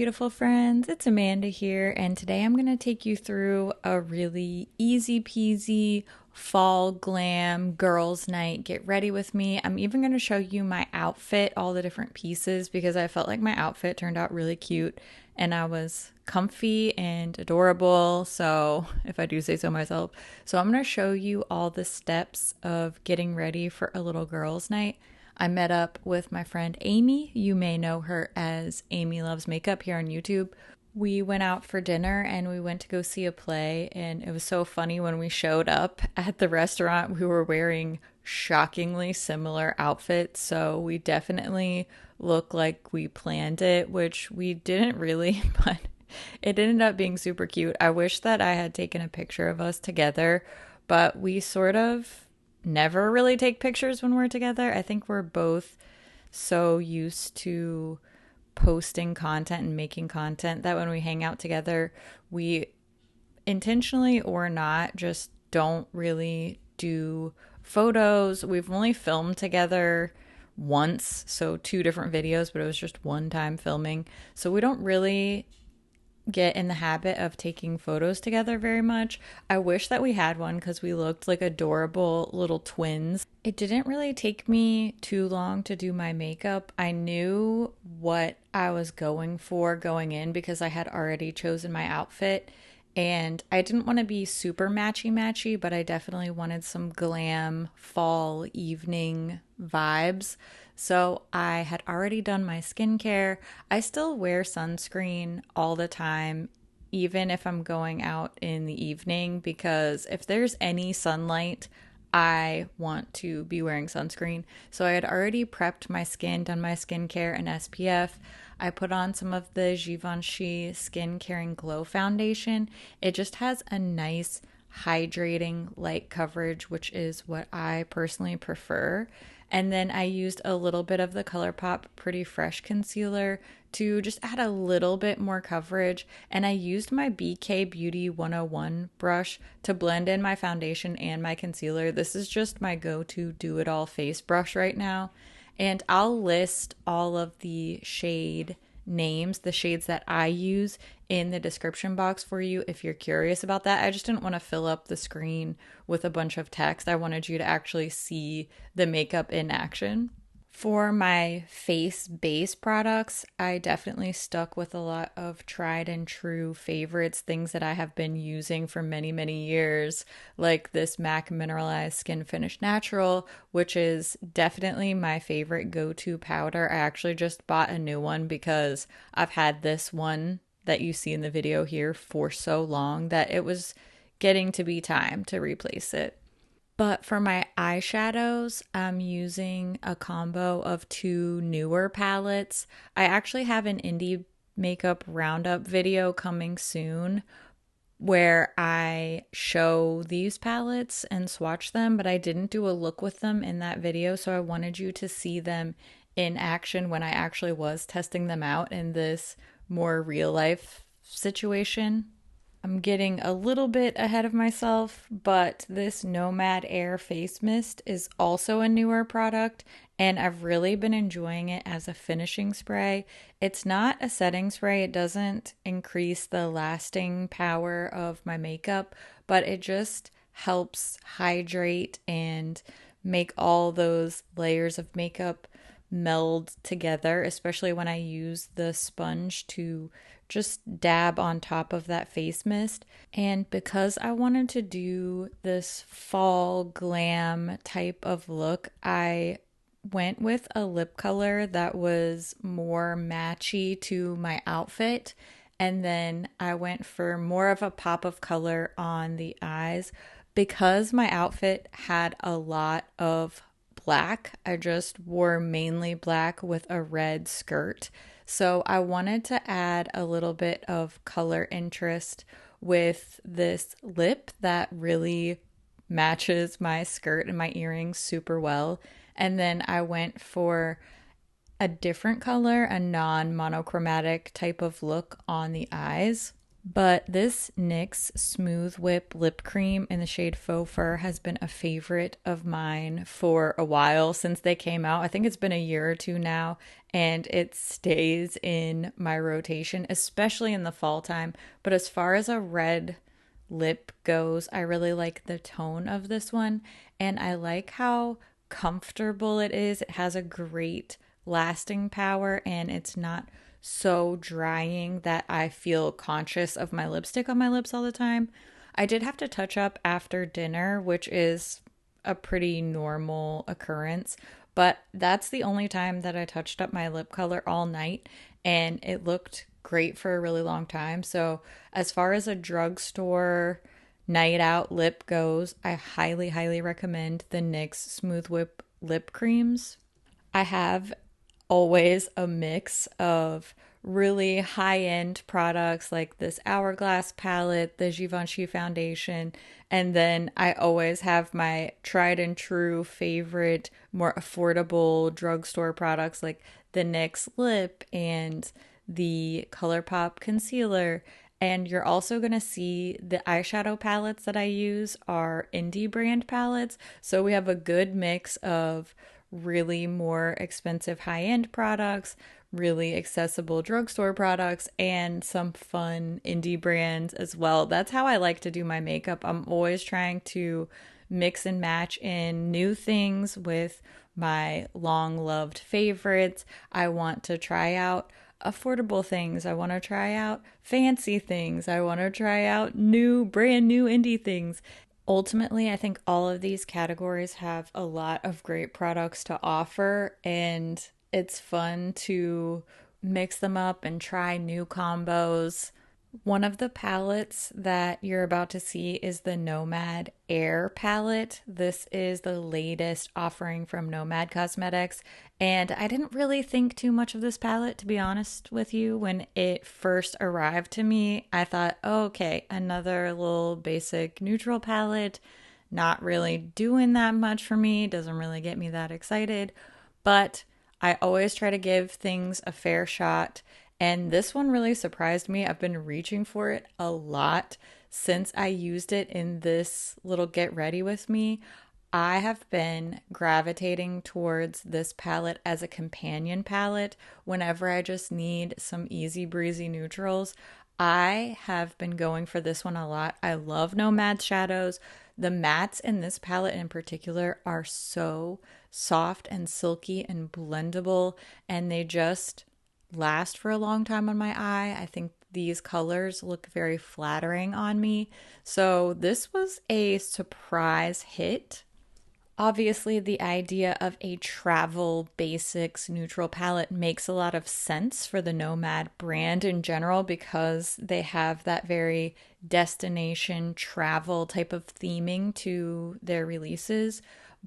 beautiful friends. It's Amanda here, and today I'm going to take you through a really easy peasy fall glam girls' night. Get ready with me. I'm even going to show you my outfit, all the different pieces, because I felt like my outfit turned out really cute and I was comfy and adorable. So, if I do say so myself. So, I'm going to show you all the steps of getting ready for a little girls' night. I met up with my friend Amy. You may know her as Amy Loves Makeup here on YouTube. We went out for dinner and we went to go see a play, and it was so funny when we showed up at the restaurant. We were wearing shockingly similar outfits, so we definitely look like we planned it, which we didn't really, but it ended up being super cute. I wish that I had taken a picture of us together, but we sort of never really take pictures when we're together. I think we're both so used to posting content and making content that when we hang out together, we intentionally or not just don't really do photos. We've only filmed together once, so two different videos, but it was just one time filming. So we don't really get in the habit of taking photos together very much. I wish that we had one because we looked like adorable little twins. It didn't really take me too long to do my makeup. I knew what I was going for going in because I had already chosen my outfit. And I didn't want to be super matchy, but I definitely wanted some glam fall evening vibes. So I had already done my skincare. I still wear sunscreen all the time, even if I'm going out in the evening, because if there's any sunlight, I want to be wearing sunscreen. So I had already prepped my skin, done my skincare and SPF. I put on some of the Givenchy Skin Caring Glow Foundation. It just has a nice hydrating light coverage, which is what I personally prefer. And then I used a little bit of the ColourPop Pretty Fresh concealer to just add a little bit more coverage. And I used my BK Beauty 101 brush to blend in my foundation and my concealer. This is just my go-to do-it-all face brush right now. And I'll list all of the shade names, the shades that I use in the description box for you if you're curious about that. I just didn't want to fill up the screen with a bunch of text. I wanted you to actually see the makeup in action. For my face base products, I definitely stuck with a lot of tried and true favorites, things that I have been using for many, many years, like this MAC Mineralized Skin Finish Natural, which is definitely my favorite go-to powder. I actually just bought a new one because I've had this one that you see in the video here for so long that it was getting to be time to replace it. But for my eyeshadows, I'm using a combo of two newer palettes. I actually have an indie makeup roundup video coming soon where I show these palettes and swatch them, but I didn't do a look with them in that video, so I wanted you to see them in action when I actually was testing them out in this more real life situation. I'm getting a little bit ahead of myself, but this Nomad Air Face Mist is also a newer product, and I've really been enjoying it as a finishing spray. It's not a setting spray, it doesn't increase the lasting power of my makeup, but it just helps hydrate and make all those layers of makeup meld together, especially when I use the sponge to just dab on top of that face mist. And because I wanted to do this fall glam type of look, I went with a lip color that was more matchy to my outfit. And then I went for more of a pop of color on the eyes. Because my outfit had a lot of black, I just wore mainly black with a red skirt. So I wanted to add a little bit of color interest with this lip that really matches my skirt and my earrings super well. And then I went for a different color, a non-monochromatic type of look on the eyes. But this NYX Smooth Whip Lip Cream in the shade Faux Fur has been a favorite of mine for a while since they came out. I think it's been a year or two now, and it stays in my rotation, especially in the fall time. But as far as a red lip goes, I really like the tone of this one, and I like how comfortable it is. It has a great lasting power, and it's not so drying that I feel conscious of my lipstick on my lips all the time. I did have to touch up after dinner, which is a pretty normal occurrence, but that's the only time that I touched up my lip color all night, and it looked great for a really long time. So, as far as a drugstore night out lip goes, I highly, highly recommend the NYX Smooth Whip lip creams. I have always a mix of really high end products like this Hourglass palette, the Givenchy foundation, and then I always have my tried and true favorite, more affordable drugstore products like the NYX lip and the ColourPop concealer. And you're also going to see the eyeshadow palettes that I use are indie brand palettes. So we have a good mix of really more expensive high end products, really accessible drugstore products, and some fun indie brands as well. That's how I like to do my makeup. I'm always trying to mix and match in new things with my long loved favorites. I want to try out affordable things. I want to try out fancy things. I want to try out brand new indie things. Ultimately, I think all of these categories have a lot of great products to offer, and it's fun to mix them up and try new combos. One of the palettes that you're about to see is the Nomad Air Palette. This is the latest offering from Nomad Cosmetics, and I didn't really think too much of this palette, to be honest with you. When it first arrived to me, I thought, oh, okay, another little basic neutral palette, not really doing that much for me, doesn't really get me that excited, but I always try to give things a fair shot. And this one really surprised me. I've been reaching for it a lot since I used it in this little get ready with me. I have been gravitating towards this palette as a companion palette whenever I just need some easy breezy neutrals. I have been going for this one a lot. I love Nomad shadows. The mattes in this palette in particular are so soft and silky and blendable, and they just last for a long time on my eye. I think these colors look very flattering on me. So this was a surprise hit. Obviously, the idea of a travel basics neutral palette makes a lot of sense for the Nomad brand in general because they have that very destination travel type of theming to their releases.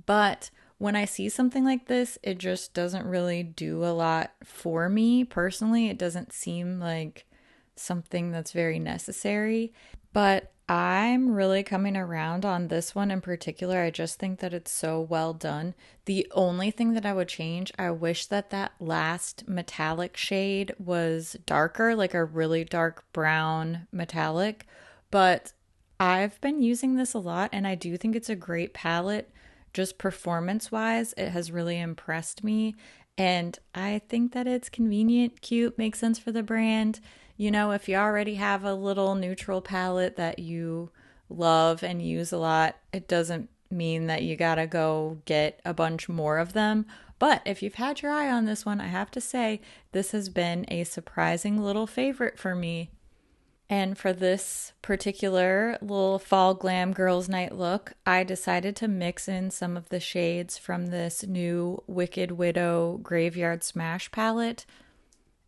But when I see something like this, it just doesn't really do a lot for me personally. It doesn't seem like something that's very necessary. But I'm really coming around on this one in particular. I just think that it's so well done. The only thing that I would change, I wish that that last metallic shade was darker, like a really dark brown metallic. But I've been using this a lot and I do think it's a great palette. Just performance wise, it has really impressed me. And I think that it's convenient, cute, makes sense for the brand. You know, if you already have a little neutral palette that you love and use a lot, it doesn't mean that you gotta go get a bunch more of them. But if you've had your eye on this one, I have to say, this has been a surprising little favorite for me. And for this particular little fall glam girls night look, I decided to mix in some of the shades from this new Wicked Widow Graveyard Smash palette.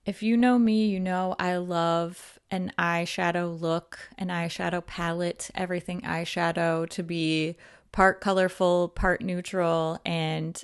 If you know me, you know I love an eyeshadow look, an eyeshadow palette, everything eyeshadow to be part colorful, part neutral, and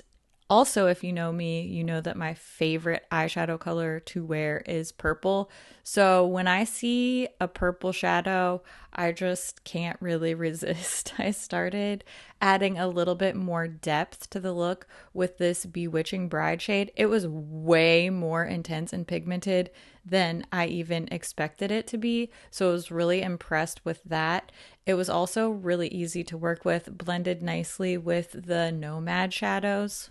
Also, if you know me, you know that my favorite eyeshadow color to wear is purple. So when I see a purple shadow, I just can't really resist. I started adding a little bit more depth to the look with this Bewitching Bride shade. It was way more intense and pigmented than I even expected it to be. So I was really impressed with that. It was also really easy to work with, blended nicely with the Nomad shadows.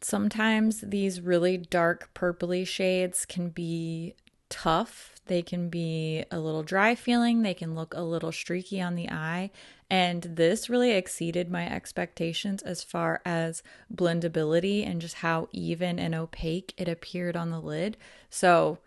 Sometimes these really dark purpley shades can be tough. They can be a little dry feeling. They can look a little streaky on the eye. And this really exceeded my expectations as far as blendability and just how even and opaque it appeared on the lid. So,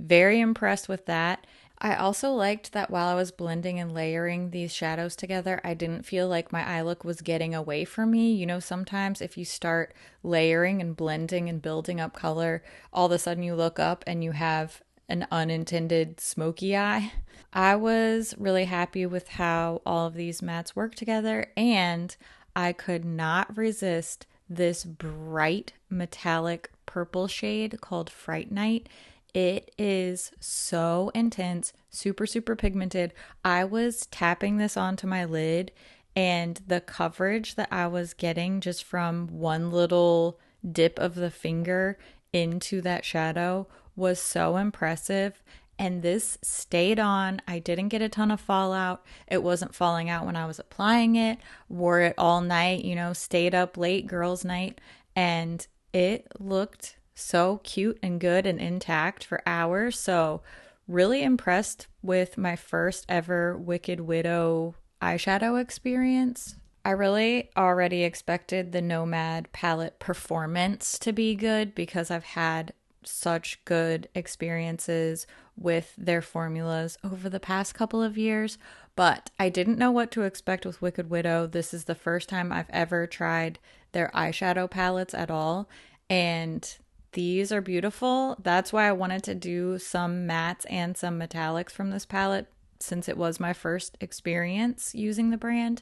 very impressed with that. I also liked that while I was blending and layering these shadows together, I didn't feel like my eye look was getting away from me. You know, sometimes if you start layering and blending and building up color, all of a sudden you look up and you have an unintended smoky eye. I was really happy with how all of these mattes work together, and I could not resist this bright metallic purple shade called Fright Night. It is so intense, super, super pigmented. I was tapping this onto my lid, and the coverage that I was getting just from one little dip of the finger into that shadow was so impressive. And this stayed on. I didn't get a ton of fallout. It wasn't falling out when I was applying it. Wore it all night, you know, stayed up late, girls' night, and it looked so cute and good and intact for hours. So really impressed with my first ever Wicked Widow eyeshadow experience. I really already expected the Nomad palette performance to be good because I've had such good experiences with their formulas over the past couple of years, but I didn't know what to expect with Wicked Widow. This is the first time I've ever tried their eyeshadow palettes at all, and these are beautiful. That's why I wanted to do some mattes and some metallics from this palette since it was my first experience using the brand.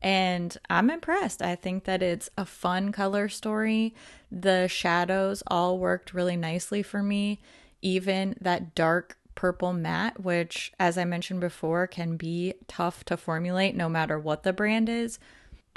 And I'm impressed. I think that it's a fun color story. The shadows all worked really nicely for me. Even that dark purple matte, which, as I mentioned before, can be tough to formulate no matter what the brand is.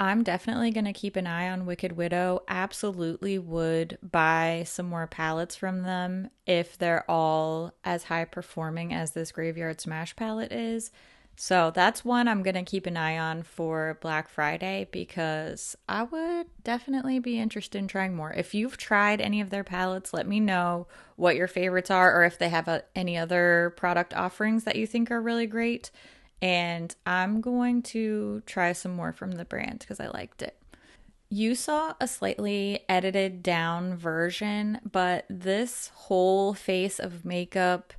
I'm definitely going to keep an eye on Wicked Widow. Absolutely would buy some more palettes from them if they're all as high performing as this Graveyard Smash palette is. So that's one I'm going to keep an eye on for Black Friday because I would definitely be interested in trying more. If you've tried any of their palettes, let me know what your favorites are or if they have any other product offerings that you think are really great. And I'm going to try some more from the brand because I liked it. You saw a slightly edited down version, but this whole face of makeup,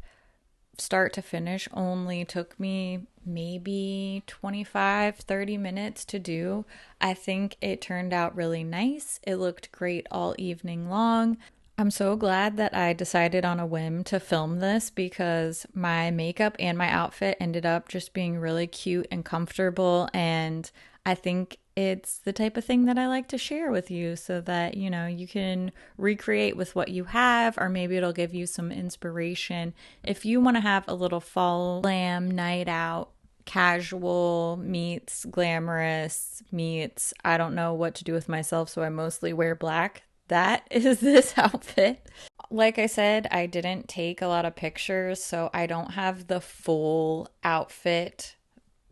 start to finish, only took me maybe 25-30 minutes to do. I think it turned out really nice. It looked great all evening long. I'm so glad that I decided on a whim to film this because my makeup and my outfit ended up just being really cute and comfortable, and I think it's the type of thing that I like to share with you so that, you know, you can recreate with what you have, or maybe it'll give you some inspiration. If you want to have a little fall glam night out, casual meets glamorous meets I don't know what to do with myself, so I mostly wear black, that is this outfit. Like I said, I didn't take a lot of pictures, so I don't have the full outfit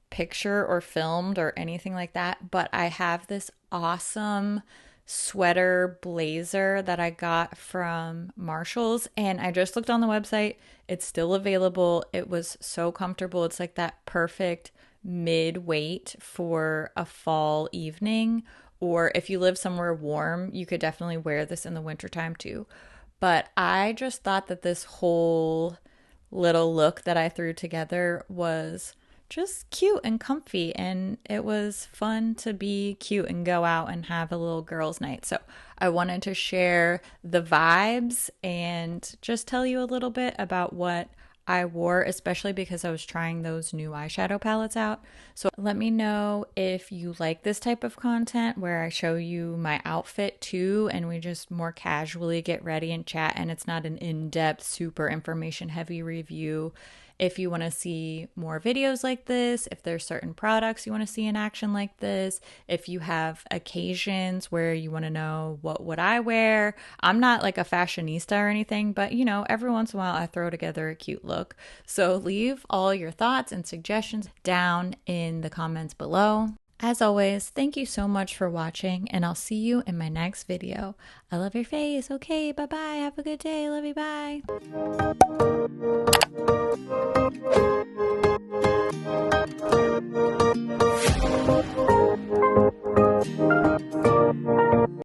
picture or filmed or anything like that, but I have this awesome sweater blazer that I got from Marshall's, and I just looked on the website. It's still available. It was so comfortable. It's like that perfect mid-weight for a fall evening, or if you live somewhere warm, you could definitely wear this in the wintertime too. But I just thought that this whole little look that I threw together was just cute and comfy, and it was fun to be cute and go out and have a little girls' night. So I wanted to share the vibes and just tell you a little bit about what I wore, especially because I was trying those new eyeshadow palettes out. So let me know if you like this type of content where I show you my outfit too, and we just more casually get ready and chat, and it's not an in-depth, super information heavy review. If you want to see more videos like this, if there's certain products you want to see in action like this, if you have occasions where you want to know what would I wear. I'm not like a fashionista or anything, but you know, every once in a while I throw together a cute look. So leave all your thoughts and suggestions down in the comments below. As always, thank you so much for watching, and I'll see you in my next video. I love your face. Okay, bye-bye. Have a good day. Love you. Bye.